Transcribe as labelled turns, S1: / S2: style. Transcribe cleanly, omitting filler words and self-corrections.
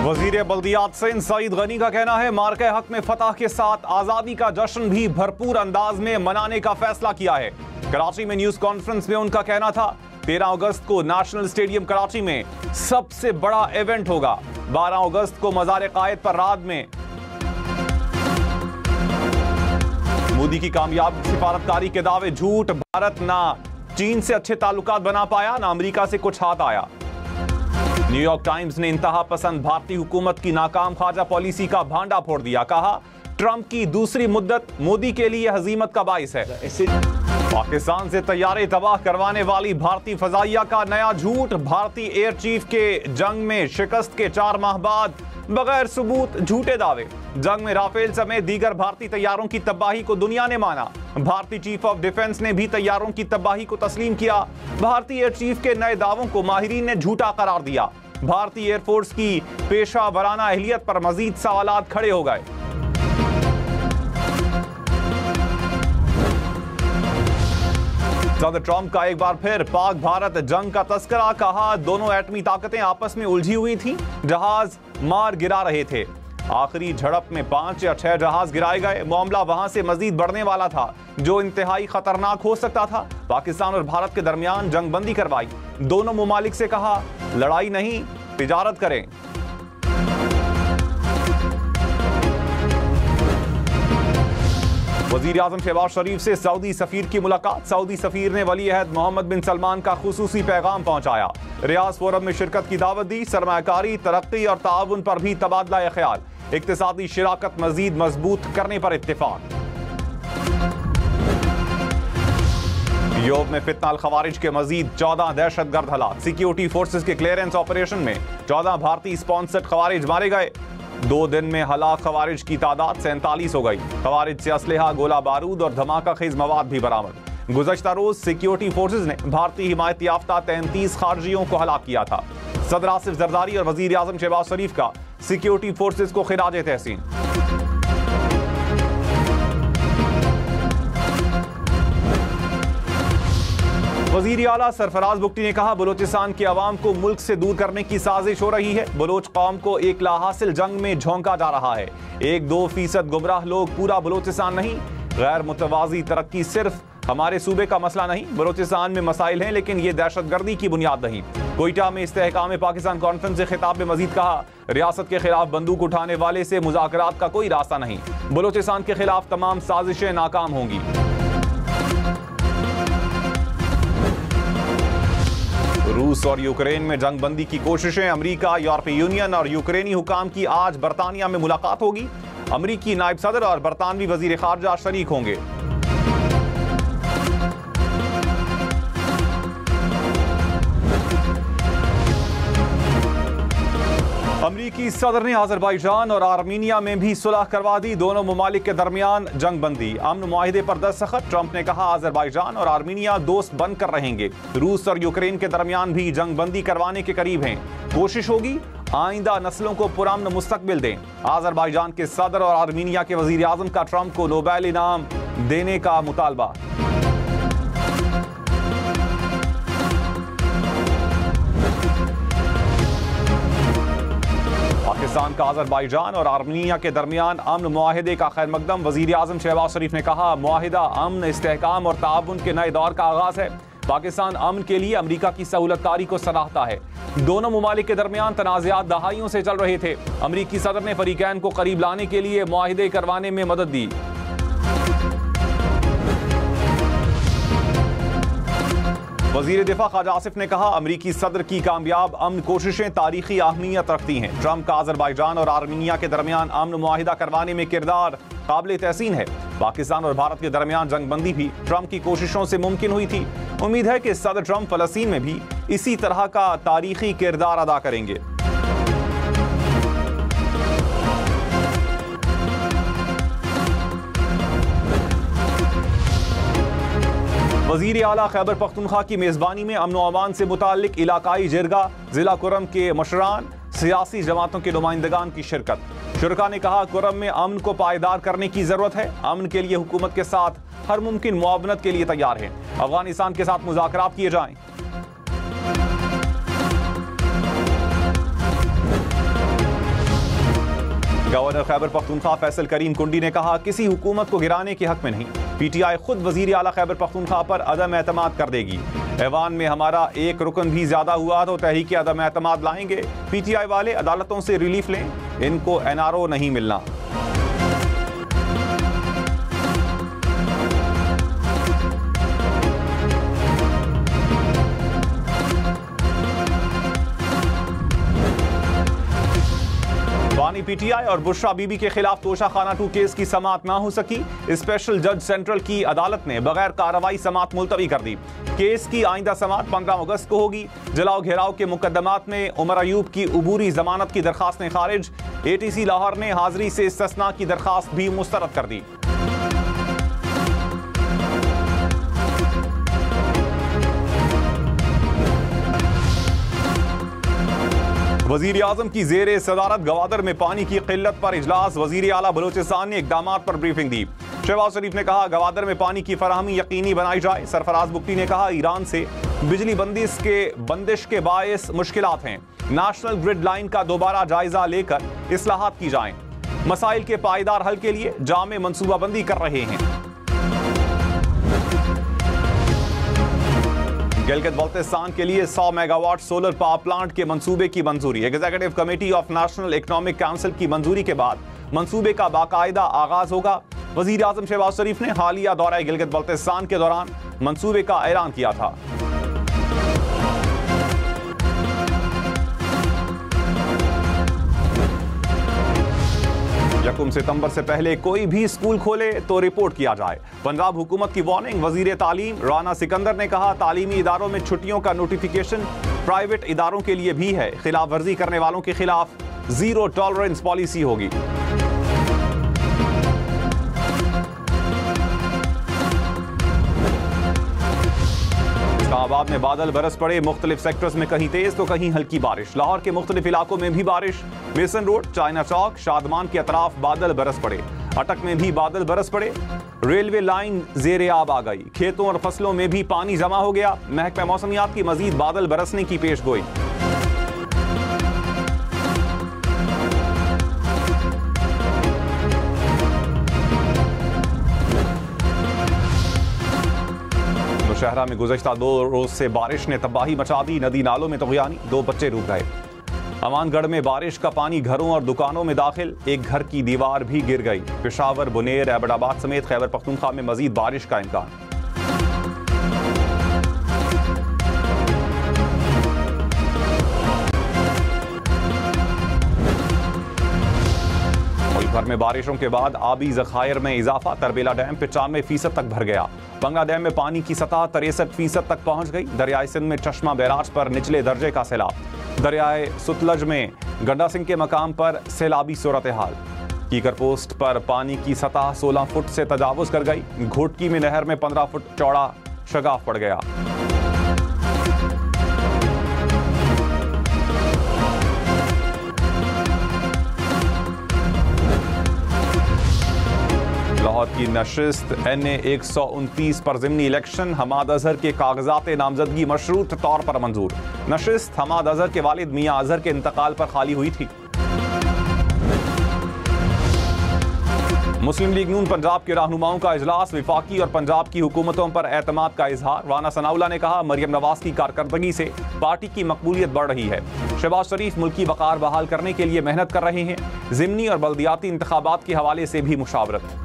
S1: वजीर बल्दियात सिंध सईद गनी का कहना है मार्के हक में फतह के साथ आजादी का जश्न भी भरपूर अंदाज में मनाने का फैसला किया है। कराची में न्यूज कॉन्फ्रेंस में उनका कहना था 13 अगस्त को नेशनल स्टेडियम कराची में सबसे बड़ा इवेंट होगा। 12 अगस्त को मजार कायद पर रात में मोदी की कामयाब सिफारतकारी के दावे झूठ। भारत ना चीन से अच्छे ताल्लुकात बना पाया ना अमेरिका से कुछ हाथ आया। न्यूयॉर्क टाइम्स ने इंतहा पसंद भारतीय हुकूमत की नाकाम ख्वाजा पॉलिसी का भांडा फोड़ दिया। कहा ट्रंप की दूसरी मुद्दत मोदी के लिए हजीमत का बाइस है। पाकिस्तान से तैयारे तबाह करवाने वाली भारतीय फजाइया का नया झूठ। भारतीय एयर चीफ के जंग में शिकस्त के 4 माह बाद बगैर सबूत झूठे दावे। जंग में राफेल समेत दीगर भारतीय तैयारों की तबाही को दुनिया ने माना। भारतीय चीफ ऑफ डिफेंस ने भी तैयारों की तबाही को तस्लीम किया। भारतीय एयर चीफ के नए दावों को माहिरीन ने झूठा करार दिया। भारतीय एयरफोर्स की पेशा वराना अहलियत पर मजीद सवालात खड़े हो गए। सदर ट्रंप का एक बार फिर पाक भारत जंग का तस्करा। कहा दोनों एटमी ताकतें आपस में उलझी हुई थीं, जहाज मार गिरा रहे थे। आखिरी झड़प में 5 या 6 जहाज गिराए गए। मामला वहां से मजीद बढ़ने वाला था, जो इंतहाई खतरनाक हो सकता था। पाकिस्तान और भारत के दरमियान जंगबंदी करवाई। दोनों मुमालिक से कहा लड़ाई नहीं तिजारत करें। वजीर आजम शहबाज शरीफ से सऊदी सफीर की मुलाकात। सऊदी सफीर ने वली अहद मोहम्मद बिन सलमान का खुसूसी पैगाम पहुंचाया। रियाज फोरम में शिरकत की दावत दी। सरमायाकारी, तरक्की और ताउन पर भी तबादला ख्याल। इक्तिसादी शिराकत मजीद मजबूत करने पर इत्तेफाक। यूरोप में फितना अल खवारिज के मजीद 14 दहशतगर्द हलाक। सिक्योरिटी फोर्सेस के क्लियरेंस ऑपरेशन में 14 भारतीय स्पॉन्सर्ड खवारिज मारे गए। 2 दिन में हलाक खवारिज की तादाद 47 हो गई। खवारिज से असलहा, गोला बारूद और धमाका खेज मवाद भी बरामद। गुज़श्ता रोज सिक्योरिटी फोर्सेज ने भारतीय हिमायत याफ्ता 33 खारजियों को हलाक किया था। सदर आसिफ जरदारी और वजीर आजम शहबाज शरीफ का सिक्योरिटी फोर्सेज को खिराज तहसीन। वजीर आला सरफराज बुगटी ने कहा बलोचिस्तान की आवाम को मुल्क से दूर करने की साजिश हो रही है। बलोच कौम को एक लाहासिल जंग में झोंका जा रहा है। 1-2% गुमराह लोग पूरा बलोचिस्तान नहीं। गैर मुतवाजी तरक्की सिर्फ हमारे सूबे का मसला नहीं। बलोचिस्तान में मसाइल हैं, लेकिन ये दहशतगर्दी की बुनियाद नहीं। कोयटा में इस्तेहकाम पाकिस्तान कॉन्फ्रेंस से खिताब में मजीद कहा रियासत के खिलाफ बंदूक उठाने वाले से मुज़ाकरात का कोई रास्ता नहीं। बलोचिस्तान के खिलाफ तमाम साजिशें नाकाम होंगी। रूस और यूक्रेन में जंगबंदी की कोशिशें। अमेरिका, यूरोपीय यूनियन और यूक्रेनी हुकाम की आज बरतानिया में मुलाकात होगी। अमेरिकी नायब सदर और बरतानवी वजीर खारजा शरीक होंगे। अमेरिकी सदर ने अजरबैजान और आर्मीनिया में भी सुलह करवा दी। दोनों मुमालिक के दरमियान जंगबंदी अमन मुआहिदे पर दस्तखत। ट्रंप ने कहा अजरबैजान और आर्मीनिया दोस्त बनकर रहेंगे। रूस और यूक्रेन के दरमियान भी जंगबंदी करवाने के करीब हैं। कोशिश होगी आइंदा नस्लों को पुरअमन मुस्तकबिल दें। अजरबैजान के सदर और आर्मीनिया के वजीर आजम का ट्रंप को नोबेल इनाम देने का मुतालबा। पाकिस्तान का अजरबैजान और आर्मीनिया के दरमियान अमन मुआहिदे का खैर मकदम। वजीर आजम शहबाज शरीफ ने कहा मुआहिदा अमन, इस्तेहकाम और ताउन के नए दौर का आगाज है। पाकिस्तान अमन के लिए अमेरिका की सहूलतकारी को सराहता है। दोनों मुमालिक के दरमियान तनाज़ात दहाइयों से चल रहे थे। अमेरिकी सदर ने फरीकैन को करीब लाने के लिए मुआहिदे करवाने में मदद दी। वजीर दिफा ख्वाजा आसिफ ने कहा अमेरिकी सदर की कामयाब अमन कोशिशें तारीखी अहमियत रखती हैं। ट्रंप का अजरबैजान और आर्मीनिया के दरमियान अमन मुआहिदा करवाने में किरदार काबिल तहसीन है। पाकिस्तान और भारत के दरमियान जंगबंदी भी ट्रंप की कोशिशों से मुमकिन हुई थी। उम्मीद है कि सदर ट्रंप फलस्तीन में भी इसी तरह का तारीखी किरदार अदा करेंगे। वजीर आला खैबर पख्तूनख्वा की मेजबानी में अमन अमान से मुताल्लिक इलाकाई जिरगा। जिला कुरम के मशरान, सियासी जमातों के नुमाइंदगान की शिरकत। शुरका ने कहा कुरम में अमन को पायदार करने की जरूरत है। अमन के लिए हुकूमत के साथ हर मुमकिन मुआवनत के लिए तैयार है। अफगानिस्तान के साथ मुज़ाकरात किए जाएं। गवर्नर खैबर पख्तूनख्वा फैसल करीम कुंडी ने कहा, किसी हुकूमत को गिराने के हक में नहीं। PTI खुद वजीर आला खैबर पख्तूनख्वा पर अदम एतमाद कर देगी। ऐवान में हमारा एक रुकन भी ज्यादा हुआ तो तहरीक अदम एतमाद लाएंगे। PTI वाले अदालतों से रिलीफ लें, इनको NRO नहीं मिलना। बानी PTI और बुशरा बीबी के खिलाफ तोशाखाना 2 केस की समाअत ना हो सकी। स्पेशल जज सेंट्रल की अदालत ने बगैर कार्रवाई समाअत मुलतवी कर दी। केस की आइंदा समाअत 15 अगस्त को होगी। जलाओ घेराव के मुकदमात में उमर अयूब की उबूरी जमानत की दरखास्तें खारिज। ATC लाहौर ने हाजिरी से इस्तिस्ना की दरखास्त भी मुस्तरद कर दी। वजीर आजम की जेर सदारत गवादर में पानी की किल्लत पर इजलास। वजीर आला बलोचिस्तान ने इकदामात पर ब्रीफिंग दी। शहबाज शरीफ ने कहा, गवादर में पानी की फराहमी यकीनी बनाई जाए। सरफराज बुख्ती ने कहा, ईरान से बिजली बंदिश के बायस मुश्किलात हैं। नेशनल ग्रिड लाइन का दोबारा जायजा लेकर इस्लाहात की जाएं। मसाइल के पायदार हल के लिए जामे मंसूबाबंदी कर रहे हैं। गिलगित बल्तिस्तान के लिए 100 मेगावाट सोलर पावर प्लांट के मंसूबे की मंजूरी। Executive committee of national economic council की मंजूरी के बाद मंसूबे का बाकायदा आगाज होगा। वजीर आजम शहबाज शरीफ ने हालिया दौरा गिलगित बल्तिस्तान के दौरान मंसूबे का ऐलान किया था। 1 सितंबर से पहले कोई भी स्कूल खोले तो रिपोर्ट किया जाए। पंजाब हुकूमत की वार्निंग। वजीर तालीम राना सिकंदर ने कहा, तालीमी इदारों में छुट्टियों का नोटिफिकेशन प्राइवेट इदारों के लिए भी है। खिलाफ वर्जी करने वालों के खिलाफ जीरो टॉलरेंस पॉलिसी होगी। इस्लामाबाद में बादल बरस पड़े। मुख्तलिफ सेक्टर्स में कहीं तेज तो कहीं हल्की बारिश। लाहौर के मुख्तलिफ इलाकों में भी बारिश। मेसन रोड, चाइना चौक, शादमान के अतराफ बादल बरस पड़े। अटक में भी बादल बरस पड़े। रेलवे लाइन जेर आब आ गई। खेतों और फसलों में भी पानी जमा हो गया। महकमा मौसमियात की मजीद बादल बरसने की पेशगोई। शहरा में गुज़श्ता 2 रोज से बारिश ने तबाही मचा दी। नदी नालों में तग़यानी, 2 बच्चे डूब गए। अमानगढ़ में बारिश का पानी घरों और दुकानों में दाखिल। एक घर की दीवार भी गिर गई। पेशावर, बुनेर, एबटाबाद समेत खैबर पख्तूनख्वा में मजीद बारिश का इम्कान। भर में बारिशों के बाद आबी ज़खायर में इजाफा। तरबेला डैम 95% तक भर गया। बंगा डैम में पानी की सतह 63% तक पहुंच गई। दरियाए सिंध में चश्मा बैराज पर निचले दर्जे का सैलाब। दरियाए सुतलज में गड्डा सिंह के मकाम पर सैलाबी सूरत हाल। कीकर पोस्ट पर पानी की सतह 16 फुट से तजावुज कर गई। घोटकी में नहर में 15 फुट चौड़ा शगाफ पड़ गया। लाहौर की नशिस्त NA 129 पर ज़िमनी इलेक्शन। हमाद अजहर के कागजात नामजदगी मशरूत तौर पर मंजूर। नशिस्त हमाद अजहर के वालिद मियां अजहर के इंतकाल पर खाली हुई थी। मुस्लिम लीग नून पंजाब के रहनुमाओं का इजलास। विफाकी और पंजाब की हुकूमतों पर एतमाद का इजहार। राना सनाउल्लाह ने कहा, मरियम नवाज की कारकर्दगी से पार्टी की मकबूलियत बढ़ रही है। शहबाज शरीफ मुल्की वक़ार बहाल करने के लिए मेहनत कर रहे हैं। ज़िमनी और बल्दियाती इंतखाबात के हवाले से भी मुशावरत।